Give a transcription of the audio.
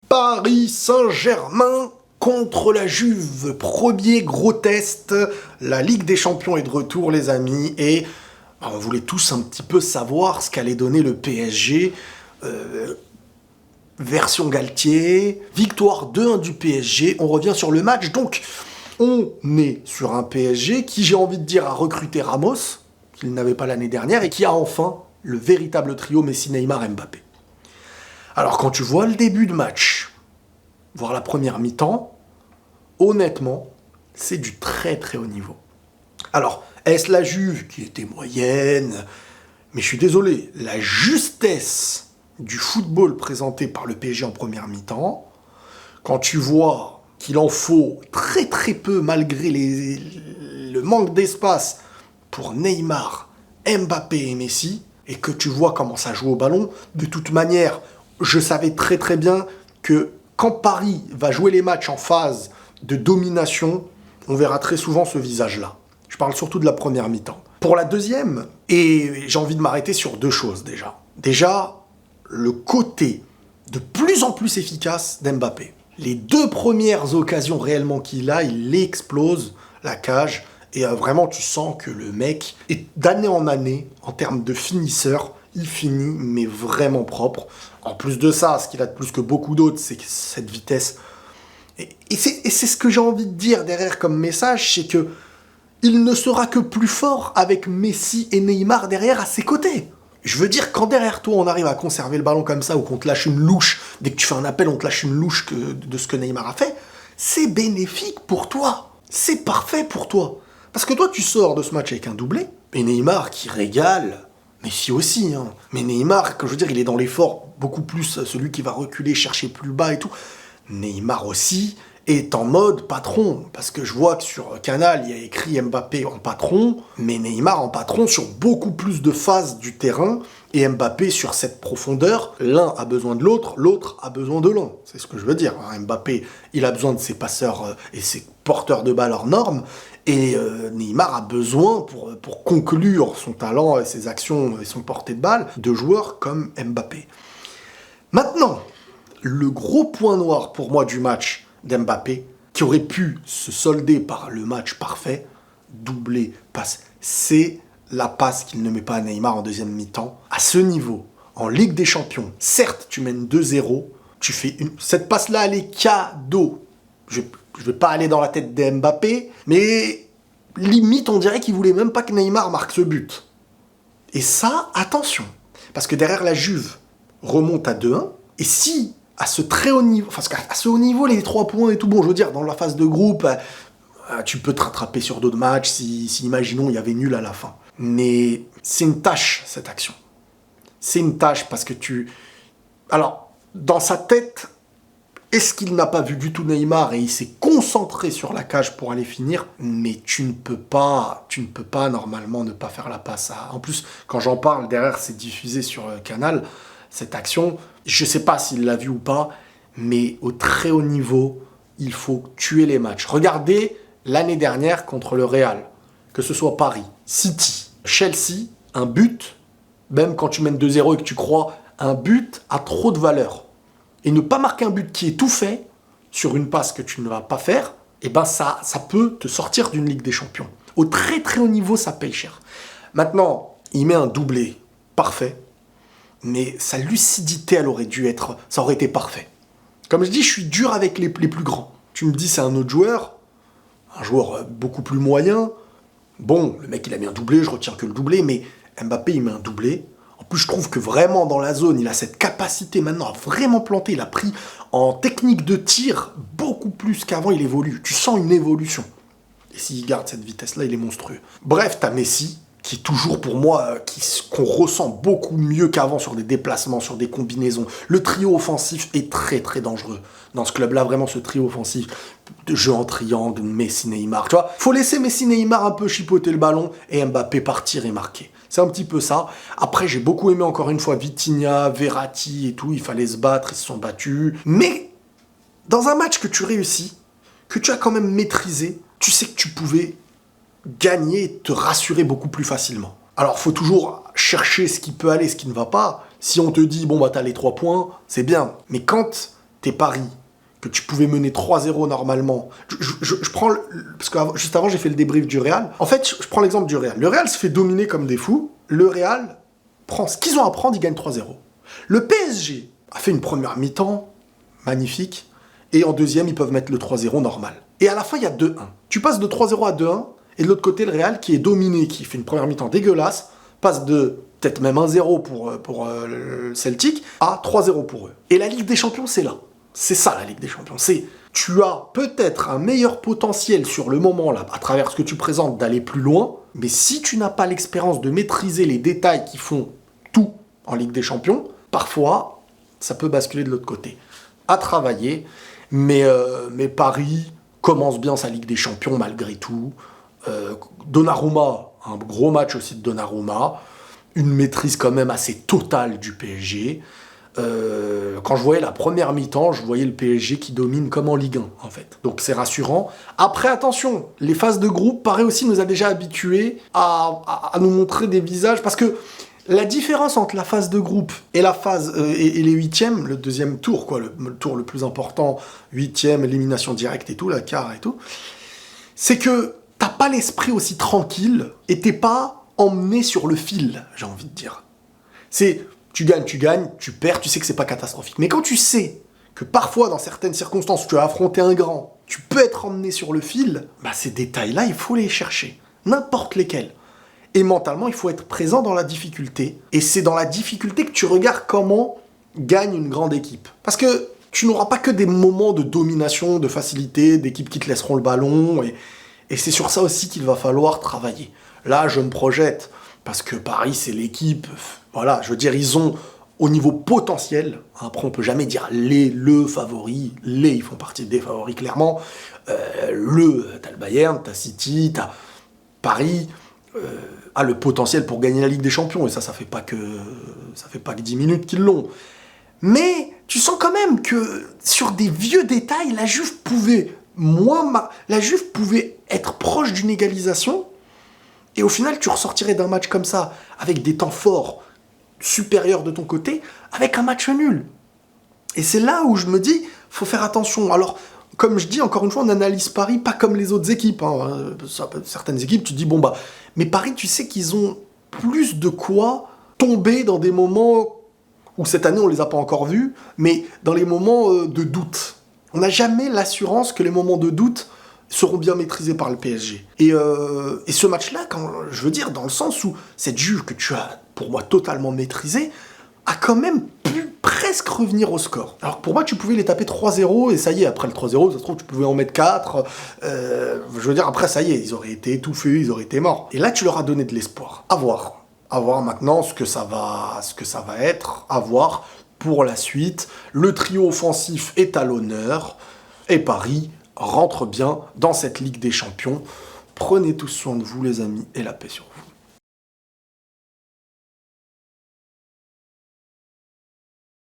Paris Saint-Germain contre la Juve. Premier gros test. La Ligue des Champions est de retour, les amis. Et on voulait tous un petit peu savoir ce qu'allait donner le PSG. Version Galtier. Victoire 2-1 du PSG. On revient sur le match. Donc, on est sur un PSG qui, j'ai envie de dire, a recruté Ramos, qu'il n'avait pas l'année dernière, et qui a enfin le véritable trio Messi, Neymar, Mbappé. Alors, quand tu vois le début de match, voire la première mi-temps, honnêtement, c'est du très très haut niveau. Alors, est-ce la Juve qui était moyenne? Mais je suis désolé, la justesse du football présenté par le PSG en première mi-temps, quand tu vois qu'il en faut très très peu malgré le manque d'espace pour Neymar, Mbappé et Messi, et que tu vois comment ça joue au ballon, de toute manière, je savais très très bien que quand Paris va jouer les matchs en phase de domination, on verra très souvent ce visage-là. Je parle surtout de la première mi-temps. Pour la deuxième, et j'ai envie de m'arrêter sur deux choses déjà. Déjà, le côté de plus en plus efficace d'Mbappé. Les deux premières occasions réellement qu'il a, il explose la cage. Et vraiment, tu sens que le mec est d'année en année, en termes de finisseur, il finit, mais vraiment propre. En plus de ça, ce qu'il a de plus que beaucoup d'autres, c'est cette vitesse. Et c'est ce que j'ai envie de dire derrière comme message, c'est que il ne sera que plus fort avec Messi et Neymar derrière à ses côtés. Je veux dire, quand derrière toi, on arrive à conserver le ballon comme ça, ou qu'on te lâche une louche, dès que tu fais un appel, on te lâche une louche de ce que Neymar a fait, c'est bénéfique pour toi. C'est parfait pour toi. Parce que toi, tu sors de ce match avec un doublé, et Neymar qui régale, Messi aussi, hein. Mais Neymar, quand je veux dire, il est dans l'effort beaucoup plus, celui qui va reculer, chercher plus bas et tout. Neymar aussi est en mode patron, parce que je vois que sur Canal, il y a écrit Mbappé en patron, mais Neymar en patron sur beaucoup plus de phases du terrain, et Mbappé sur cette profondeur. L'un a besoin de l'autre, l'autre a besoin de l'un. C'est ce que je veux dire. Mbappé, il a besoin de ses passeurs et ses porteurs de balles hors normes, et Neymar a besoin, pour conclure son talent et ses actions et son portée de balle, de joueurs comme Mbappé. Maintenant, le gros point noir pour moi du match d'Mbappé, qui aurait pu se solder par le match parfait, doublé, passe, c'est la passe qu'il ne met pas à Neymar en deuxième mi-temps. À ce niveau, en Ligue des Champions, certes, tu mènes 2-0, tu fais cette passe-là, elle est cadeau. Je vais pas aller dans la tête d'Mbappé, mais limite, on dirait qu'il voulait même pas que Neymar marque ce but. Et ça, attention, parce que derrière la Juve remonte à 2-1, et si à ce très haut niveau, parce qu'à ce haut niveau, les 3 points et tout, bon, je veux dire, dans la phase de groupe, tu peux te rattraper sur d'autres matchs si imaginons, il y avait nul à la fin. Mais c'est une tâche, cette action. C'est une tâche parce que alors, dans sa tête, est-ce qu'il n'a pas vu du tout Neymar et il s'est concentré sur la cage pour aller finir? Mais tu ne peux pas normalement ne pas faire la passe à... En plus, quand j'en parle, derrière, c'est diffusé sur Canal, cette action, je ne sais pas s'il l'a vu ou pas, mais au très haut niveau, il faut tuer les matchs. Regardez l'année dernière contre le Real, que ce soit Paris, City, Chelsea, un but, même quand tu mènes 2-0 et que tu crois, un but a trop de valeur. Et ne pas marquer un but qui est tout fait sur une passe que tu ne vas pas faire, eh ben ça peut te sortir d'une Ligue des Champions. Au très très haut niveau, ça paye cher. Maintenant, il met un doublé parfait, mais sa lucidité, ça aurait été parfait. Comme je dis, je suis dur avec les plus grands. Tu me dis, c'est un autre joueur, un joueur beaucoup plus moyen. Bon, le mec, il a mis un doublé, je retiens que le doublé, mais Mbappé, il met un doublé. En plus, je trouve que vraiment, dans la zone, il a cette capacité maintenant à vraiment planter. Il a pris en technique de tir beaucoup plus qu'avant, il évolue. Tu sens une évolution. Et s'il garde cette vitesse-là, il est monstrueux. Bref, t'as Messi, qui est toujours pour moi, qu'on ressent beaucoup mieux qu'avant sur des déplacements, sur des combinaisons. Le trio offensif est très très dangereux. Dans ce club-là, vraiment ce trio offensif, de jeu en triangle, Messi, Neymar, tu vois. Faut laisser Messi, Neymar un peu chipoter le ballon et Mbappé partir et marquer. C'est un petit peu ça. Après, j'ai beaucoup aimé encore une fois Vitinha, Verratti et tout. Il fallait se battre, ils se sont battus. Mais dans un match que tu réussis, que tu as quand même maîtrisé, tu sais que tu pouvais gagner et te rassurer beaucoup plus facilement. Alors, faut toujours chercher ce qui peut aller, ce qui ne va pas. Si on te dit, bon, bah, t'as les 3 points, c'est bien. Mais quand tes paris, que tu pouvais mener 3-0 normalement. Je prends... Parce que juste avant, j'ai fait le débrief du Real. En fait, je prends l'exemple du Real. Le Real se fait dominer comme des fous. Le Real prend ce qu'ils ont à prendre, ils gagnent 3-0. Le PSG a fait une première mi-temps magnifique. Et en deuxième, ils peuvent mettre le 3-0 normal. Et à la fin, il y a 2-1. Tu passes de 3-0 à 2-1. Et de l'autre côté, le Real, qui est dominé, qui fait une première mi-temps dégueulasse, passe de peut-être même 1-0 pour le Celtic à 3-0 pour eux. Et la Ligue des Champions, c'est là. C'est ça, la Ligue des Champions. C'est, tu as peut-être un meilleur potentiel sur le moment, là, à travers ce que tu présentes, d'aller plus loin, mais si tu n'as pas l'expérience de maîtriser les détails qui font tout en Ligue des Champions, parfois, ça peut basculer de l'autre côté. À travailler, mais Paris commence bien sa Ligue des Champions malgré tout. Donnarumma, un gros match aussi de Donnarumma, une maîtrise quand même assez totale du PSG. Quand je voyais la première mi-temps, je voyais le PSG qui domine comme en Ligue 1, en fait. Donc c'est rassurant. Après, attention, les phases de groupe, Paris aussi nous a déjà habitués à nous montrer des visages, parce que la différence entre la phase de groupe et la phase et les huitièmes, le deuxième tour, quoi, le tour le plus important, huitième, élimination directe et tout, la quart et tout, c'est que t'as pas l'esprit aussi tranquille et t'es pas emmené sur le fil, j'ai envie de dire. C'est, tu gagnes, tu perds, tu sais que c'est pas catastrophique. Mais quand tu sais que parfois, dans certaines circonstances, tu as affronté un grand, tu peux être emmené sur le fil, bah ces détails-là, il faut les chercher. N'importe lesquels. Et mentalement, il faut être présent dans la difficulté. Et c'est dans la difficulté que tu regardes comment gagne une grande équipe. Parce que tu n'auras pas que des moments de domination, de facilité, d'équipes qui te laisseront le ballon. Et c'est sur ça aussi qu'il va falloir travailler. Là, je me projette, parce que Paris, c'est l'équipe. Voilà, je veux dire, ils ont, au niveau potentiel, après on peut jamais dire le favori, ils font partie des favoris clairement. T'as le Bayern, t'as City, t'as Paris... a le potentiel pour gagner la Ligue des Champions, et ça fait pas que 10 minutes qu'ils l'ont. Mais tu sens quand même que sur des vieux détails, la Juve pouvait être proche d'une égalisation, et au final tu ressortirais d'un match comme ça, avec des temps forts supérieurs de ton côté, avec un match nul. Et c'est là où je me dis, faut faire attention. Alors, comme je dis, encore une fois, on analyse Paris pas comme les autres équipes. Hein. Certaines équipes, tu te dis, bon bah... Mais Paris, tu sais qu'ils ont plus de quoi tomber dans des moments où cette année, on les a pas encore vus, mais dans les moments de doute. On n'a jamais l'assurance que les moments de doute seront bien maîtrisés par le PSG. Et ce match-là, je veux dire, dans le sens où cette Juve que tu as, pour moi, totalement maîtrisée, a quand même pu presque revenir au score. Alors pour moi, tu pouvais les taper 3-0, et ça y est, après le 3-0, ça se trouve, tu pouvais en mettre 4. Je veux dire, après, ça y est, ils auraient été étouffés, ils auraient été morts. Et là, tu leur as donné de l'espoir. À voir. À voir maintenant ce que ça va être. À voir pour la suite. Le trio offensif est à l'honneur. Et Paris rentre bien dans cette Ligue des Champions. Prenez tous soin de vous, les amis, et la paix sur vous.